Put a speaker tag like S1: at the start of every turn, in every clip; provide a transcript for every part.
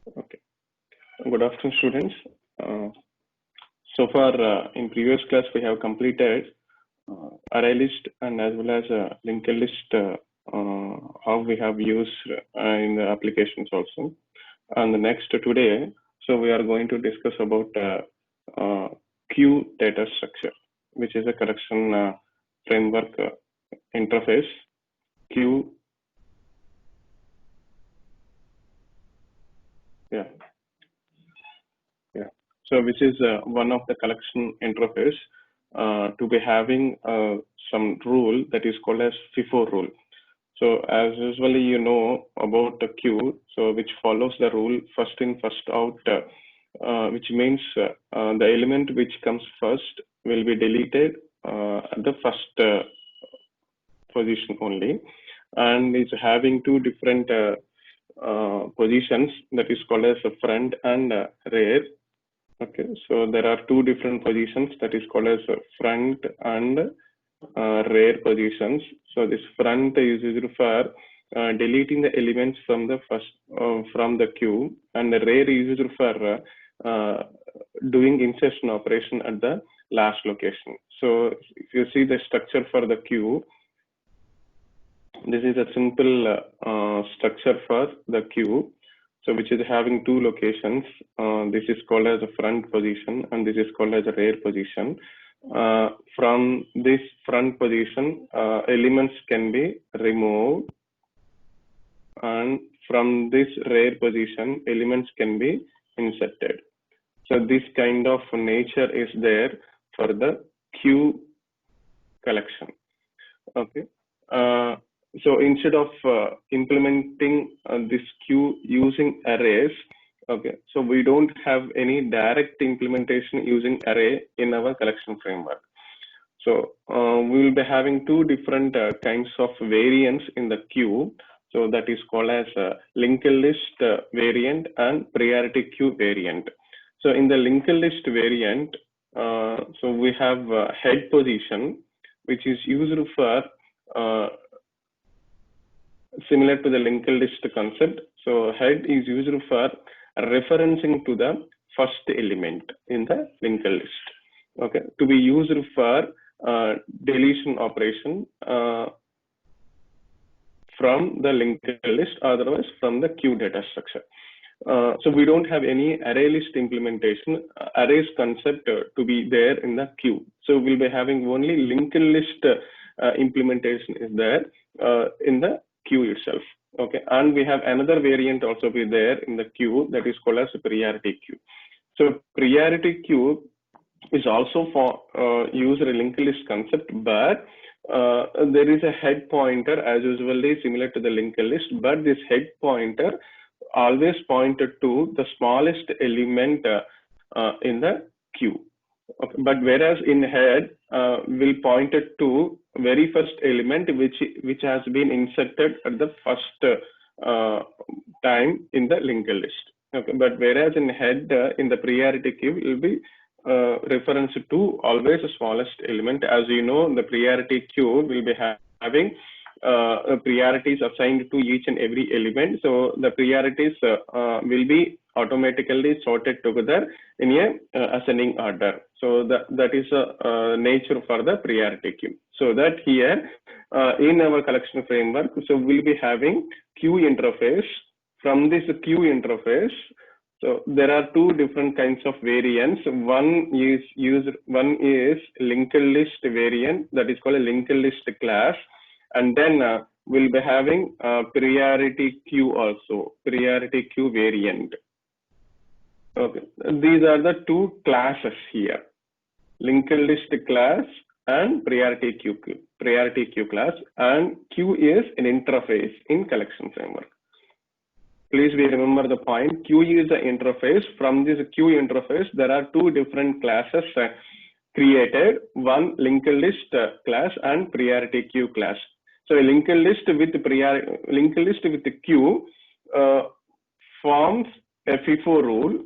S1: Okay. Good afternoon, students. So far, in previous class, we have completed array list and as well as linked list, how we have used in the applications also. And the next today, so we are going to discuss about queue data structure, which is a collection framework interface. Queue, yeah. So which is one of the collection interface to be having some rule that is called as FIFO rule. So as usually you know about the queue, so which follows the rule first in, first out, which means the element which comes first will be deleted at the first position only, and it's having two different positions that is called as a front and rear. Okay, so there are two different positions that is called as front and rear positions. So this front is used for deleting the elements from the first from the queue, and the rear is used for doing insertion operation at the last location. So if you see the structure for the queue, this is a simple structure for the queue. So which is having two locations. This is called as a front position and this is called as a rear position. From this front position, elements can be removed, and from this rear position, elements can be inserted. So this kind of nature is there for the queue collection. Okay. So instead of implementing this queue using arrays, okay, so we don't have any direct implementation using array in our collection framework. So we will be having two different kinds of variants in the queue. So that is called as linked list variant and priority queue variant. So in the linked list variant, so we have head position, which is used for similar to the linked list concept. So head is used for referencing to the first element in the linked list. Okay, to be used for deletion operation from the linked list, otherwise from the queue data structure. So we don't have any array list implementation, arrays concept to be there in the queue. So we'll be having only linked list implementation is there in the queue itself. Okay, and we have another variant also be there in the queue that is called as a priority queue. So priority queue is also for user linked list concept, but there is a head pointer as usually similar to the linked list, but this head pointer always pointed to the smallest element in the queue. Okay. But whereas in head will point it to very first element which has been inserted at the first time in the linked list. Okay. But whereas in head in the priority queue will be reference to always the smallest element. As you know, the priority queue will be having priorities assigned to each and every element. So the priorities will be automatically sorted together in a ascending order. So that is a nature for the priority queue. So that here in our collection framework, so we'll be having queue interface. From this queue interface, so there are two different kinds of variants. One is linked list variant, that is called a linked list class, and then we'll be having priority queue also, priority queue variant. Okay, these are the two classes here: linked list class and priority queue class, and queue is an interface in collection framework. Please remember the point. Queue is the interface. From this queue interface, there are two different classes created: one linked list class and priority queue class. So a linked list with the queue forms a FIFO rule.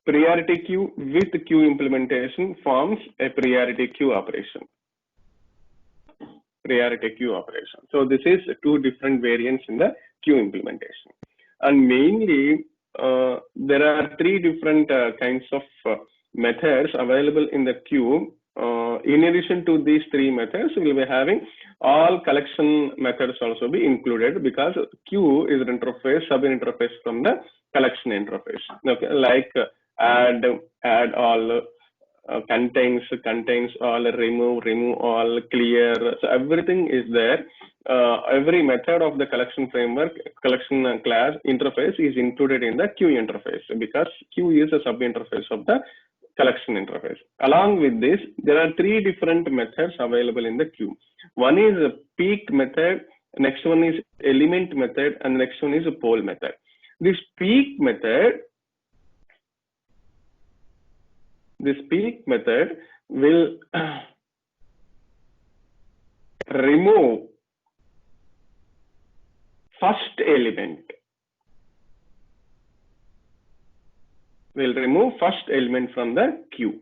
S1: Priority queue with queue implementation forms a priority queue operation. So this is two different variants in the queue implementation. And mainly, there are three different kinds of methods available in the queue. In addition to these three methods, we will be having all collection methods also be included, because queue is an interface, sub interface from the collection interface. Okay, like add all, contains all, remove all, clear. So everything is there. Every method of the collection framework, collection class interface is included in the queue interface, because queue is a sub interface of the collection interface. Along with this, there are three different methods available in the queue. One is a peak method, next one is element method, and next one is a poll method. This peak method will remove first element. Will remove first element from the queue.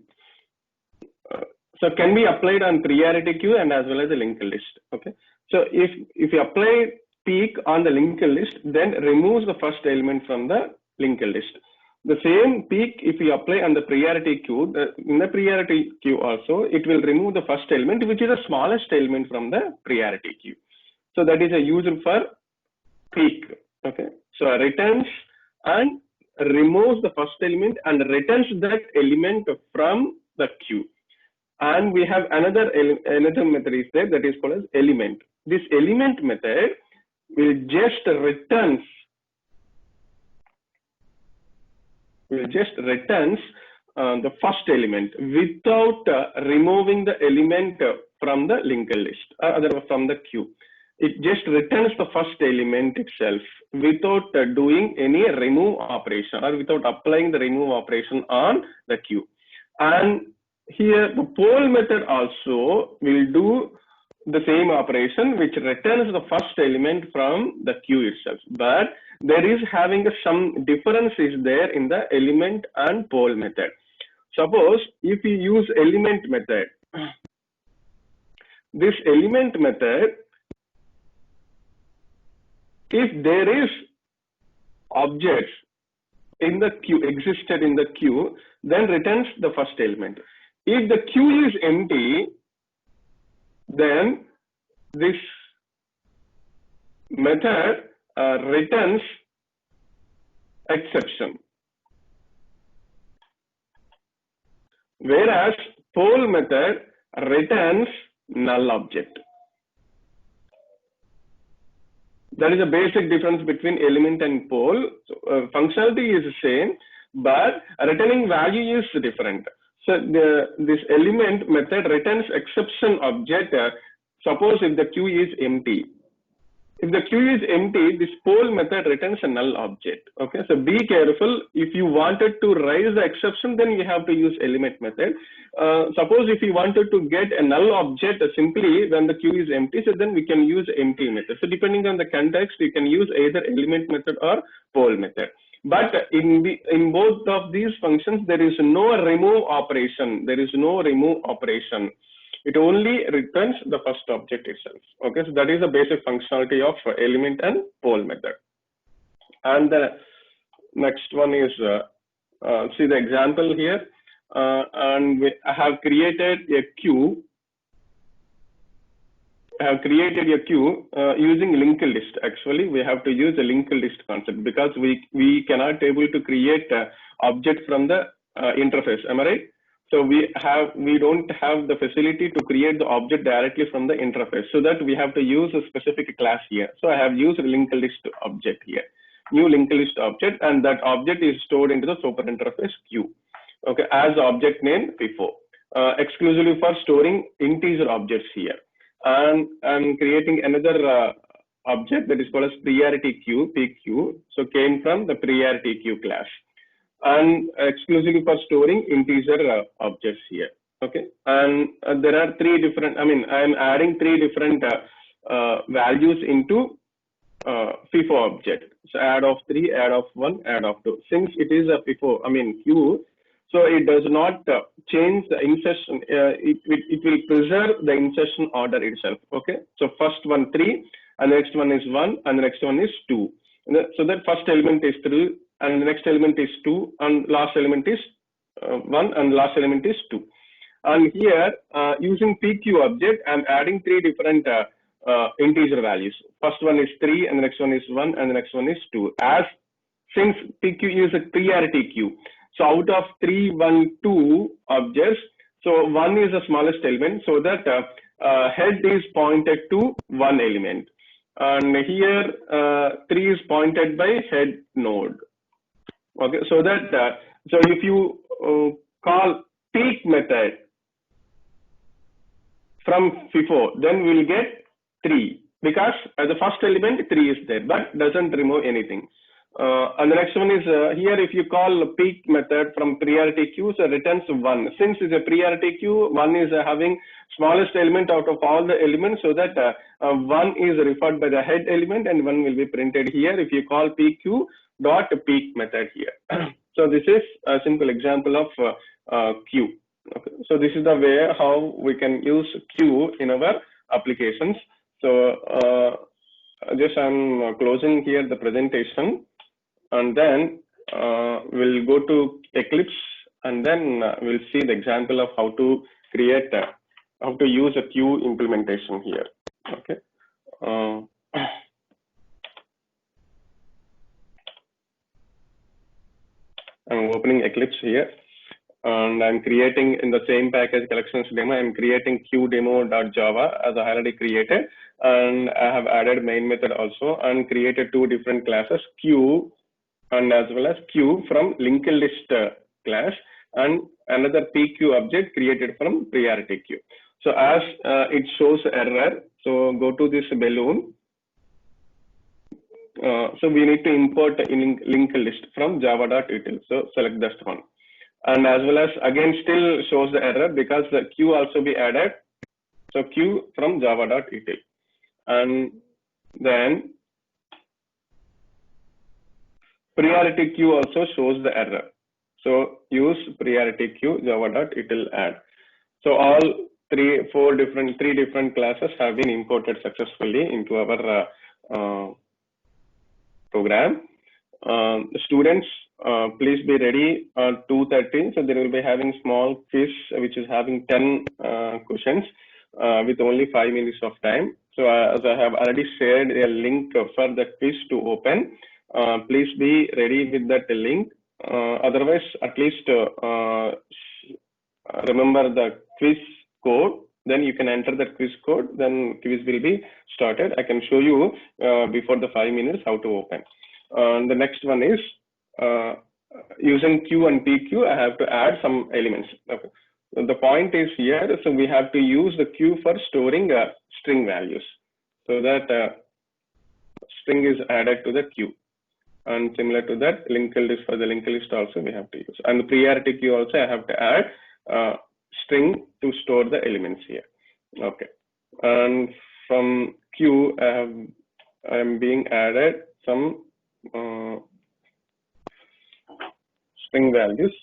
S1: So can be applied on priority queue and as well as the linked list. Okay. So if you apply peak on the linked list, then removes the first element from the linked list. The same peak, if you apply on the priority queue, in the priority queue also, it will remove the first element, which is the smallest element from the priority queue. So that is a use for peak. Okay. So returns and removes the first element and returns that element from the queue. And we have another method is there, that is called as element. This element method will just returns the first element without removing the element from the linked list or from the queue. It just returns the first element itself without doing any remove operation or without applying the remove operation on the queue. And here the poll method also will do the same operation, which returns the first element from the queue itself. But there is having some differences there in the element and poll method. Suppose if you use element method, this element method, if there is objects in the queue, existed in the queue, then returns the first element. If the queue is empty, then this method returns exception. Whereas poll method returns null object. That is a basic difference between element and poll. So, functionality is the same, but returning value is different. So this element method returns exception object. Suppose if the queue is empty. If the queue is empty, this poll method returns a null object. Okay, so be careful. If you wanted to raise the exception, then you have to use element method. Suppose if you wanted to get a null object simply when the queue is empty, so then we can use empty method. So depending on the context, you can use either element method or poll method. But in both of these functions, there is no remove operation. There is no remove operation. It only returns the first object itself. Okay, so that is the basic functionality of element and poll method. And the next one is, see the example here. And I have created a queue. Using linked list. Actually, we have to use a linked list concept because we cannot able to create object from the interface. Am I right? So we don't have the facility to create the object directly from the interface. So that we have to use a specific class here. So I have used a linked list object here, new linked list object, and that object is stored into the super interface queue. Okay, as object name FIFO, exclusively for storing integer objects here. And I'm creating another object that is called as priority queue, PQ. So came from the priority queue class, and exclusively for storing integer objects here. Okay, and there are three different. I mean, I'm adding three different values into FIFO object. So add of 3, add of 1, add of 2. Since it is a FIFO, I mean queue, so it does not change the insertion. It will preserve the insertion order itself. Okay. So first one 3, and the next one is 1, and the next one is 2. So that first element is 3, and the next element is 2, and last element is 1, and last element is 2. And here, using PQ object, I'm adding 3 different integer values. First one is 3, and the next one is 1, and the next one is 2. Since PQ is a priority queue, so out of 3, 1, 2 objects, so 1 is the smallest element, so that head is pointed to 1 element. And here 3 is pointed by head node. Okay, so that so if you call peak method from FIFO, then we'll get 3, because the first element 3 is there, but doesn't remove anything. And the next one is here, if you call peak method from priority queue, so returns 1. Since it's a priority queue, 1 is having smallest element out of all the elements, so that 1 is referred by the head element, and 1 will be printed here if you call PQ dot peak method here. So this is a simple example of queue. Okay. So this is the way how we can use queue in our applications. So just I'm closing here the presentation, and then we'll go to Eclipse, and then we'll see the example of how to create how to use a queue implementation here. Okay. I'm opening Eclipse here, and I'm creating in the same package collections demo. I'm creating QDemo.java as I already created, and I have added main method also, and created 2 different classes, queue and as well as queue from linked list class, and another PQ object created from priority queue. So as it shows error, so go to this balloon. So we need to import in linked list from java.util. So select this one. And as well as again still shows the error because the queue also be added. So queue from java.util. And then priority queue also shows the error. So use priority queue java.util add. So all 3 different classes have been imported successfully into our program. Students, please be ready at 2:30. So there will be having small quiz which is having 10 questions with only 5 minutes of time. So as I have already shared a link for the quiz to open, please be ready with that link. Otherwise, at least remember the quiz code. Then you can enter that quiz code. Then quiz will be started. I can show you before the 5 minutes how to open. The next one is using Q and PQ. I have to add some elements. Okay. So the point is here. So we have to use the Q for storing string values, so that string is added to the queue. And similar to that, linked list, for the linked list also we have to use. And the priority queue also I have to add string to store the elements here. Okay. And from queue I am being added some string values.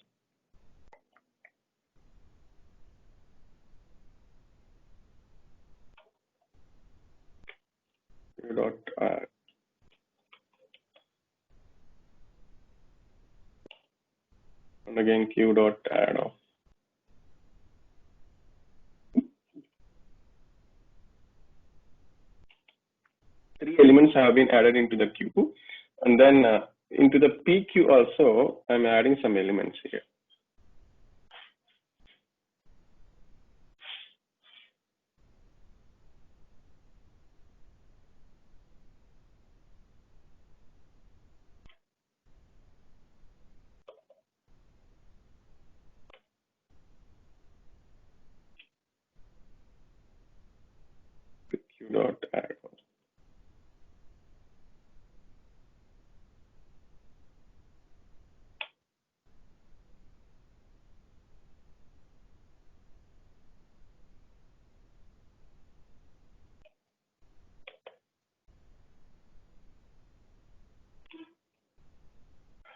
S1: Dot add. And again q dot add of. Three elements have been added into the queue, and then into the PQ also I'm adding some elements here. PQ dot add.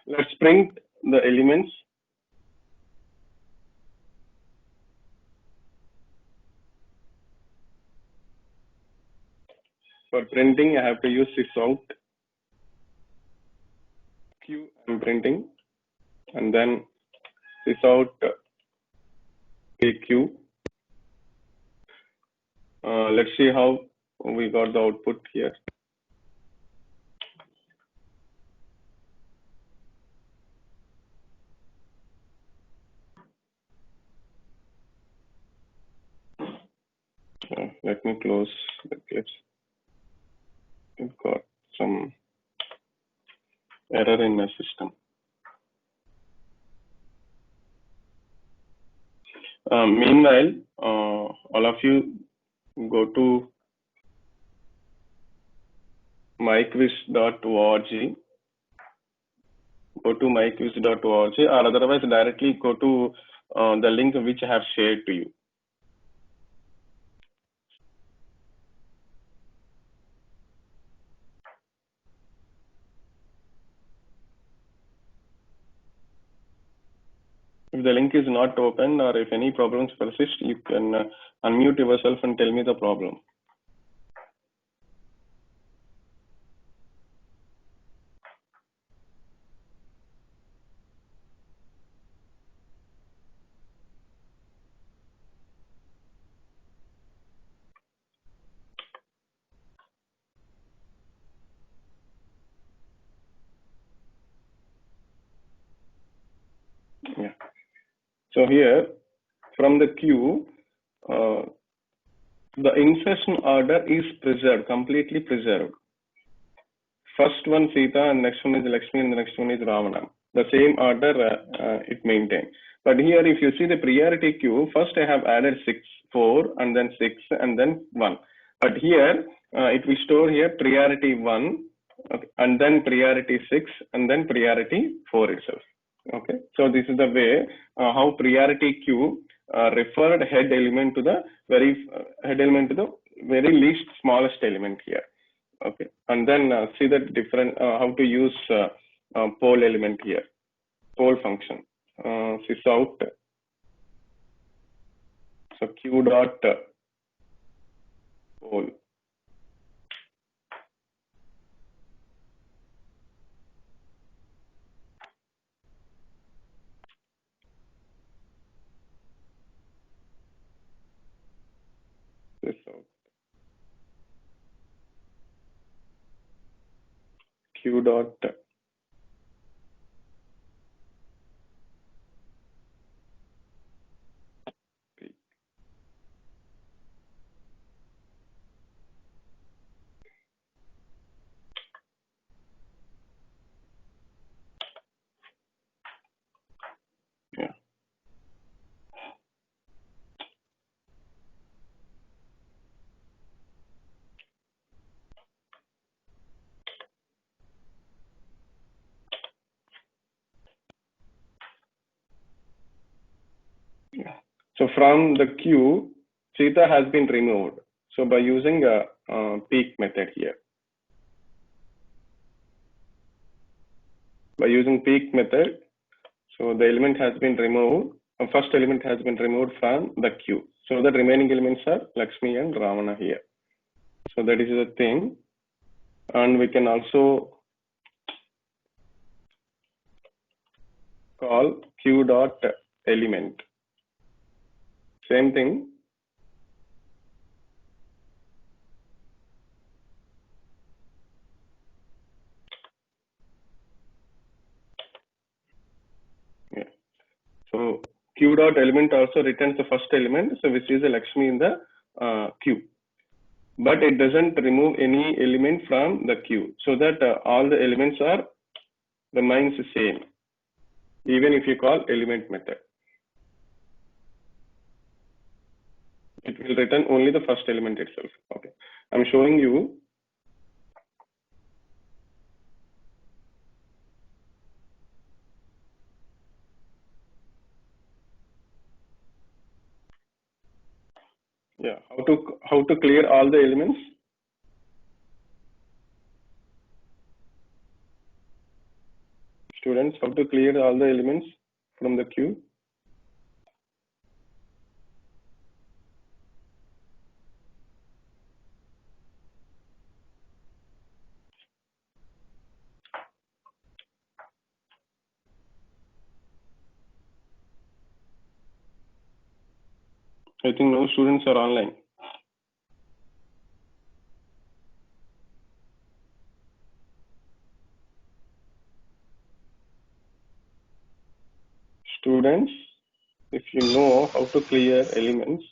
S1: Let's print the elements. For printing, I have to use sysout. queue I'm printing, and then this out a queue. Let's see how we got the output here. Let me close the clips. We've got some error in my system. Meanwhile, all of you go to myquiz.org. Go to myquiz.org, or otherwise directly go to the link which I have shared to you. If the link is not open or if any problems persist, you can unmute yourself and tell me the problem. Yeah. So here, from the queue, the insertion order is preserved, completely preserved. First one Sita, and next one is Lakshmi, and the next one is Ravana. The same order it maintained. But here, if you see the priority queue, first I have added 6, 4, and then 6, and then 1. But here, it will store here priority 1, okay, and then priority 6, and then priority 4 itself. Okay, so this is the way how priority queue referred head element to the very least smallest element here. Okay, and then see the different how to use poll element here, poll function. Sysout. So q dot poll. Sysout. Q dot p. Yeah. Yeah. So from the queue, theta has been removed. So by using a peek method here, by using peek method, so the element has been removed. First element has been removed from the queue. So the remaining elements are Lakshmi and Ravana here. So that is the thing. And we can also call q dot element. Same thing. Yeah. So q dot element also returns the first element, so which is a Lakshmi in the queue. But it doesn't remove any element from the queue, so that all the elements are remains the same, even if you call element method. It will return only the first element itself. Okay, I'm showing you. Yeah, how to clear all the elements. Students, how to clear all the elements from the queue. I think no students are online. Students, if you know how to clear elements,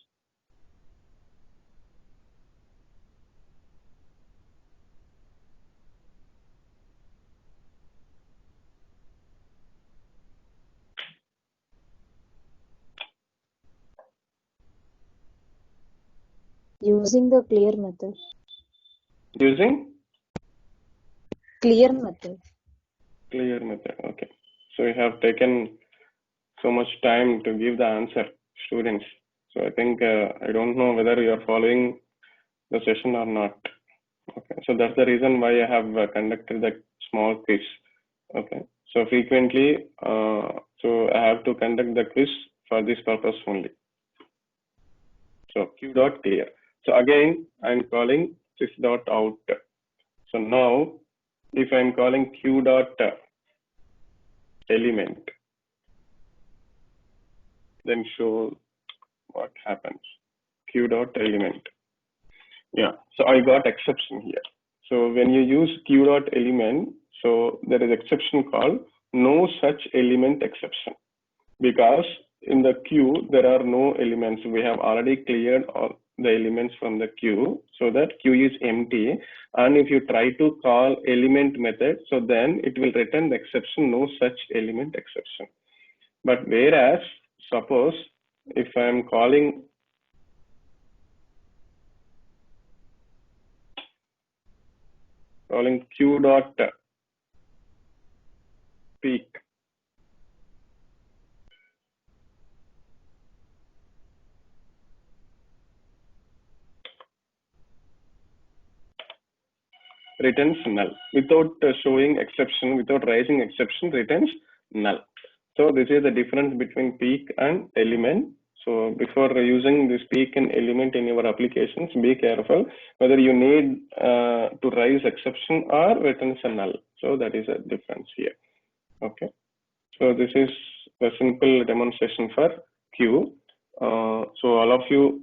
S2: using the clear method.
S1: using
S2: Clear method.
S1: clear method. Okay. So you have taken so much time to give the answer, students. So I think I don't know whether you are following the session or not. Okay. So that's the reason why I have conducted that small quiz. Okay. So frequently, so I have to conduct the quiz for this purpose only. So q dot clear. So again, I'm calling sys dot out. So now, if I'm calling q dot element, then show what happens. Q dot element. Yeah. So I got exception here. So when you use q dot element, so there is exception called no such element exception, because in the queue there are no elements. We have already cleared all the elements from the queue, so that queue is empty. And if you try to call element method, so then it will return the exception no such element exception. But whereas suppose if I am calling q dot peak, returns null without showing exception, without raising exception, returns null. So this is the difference between peak and element. So before using this peak and element in your applications, be careful whether you need to raise exception or returns a null. So that is a difference here. Okay. So this is a simple demonstration for Q. So all of you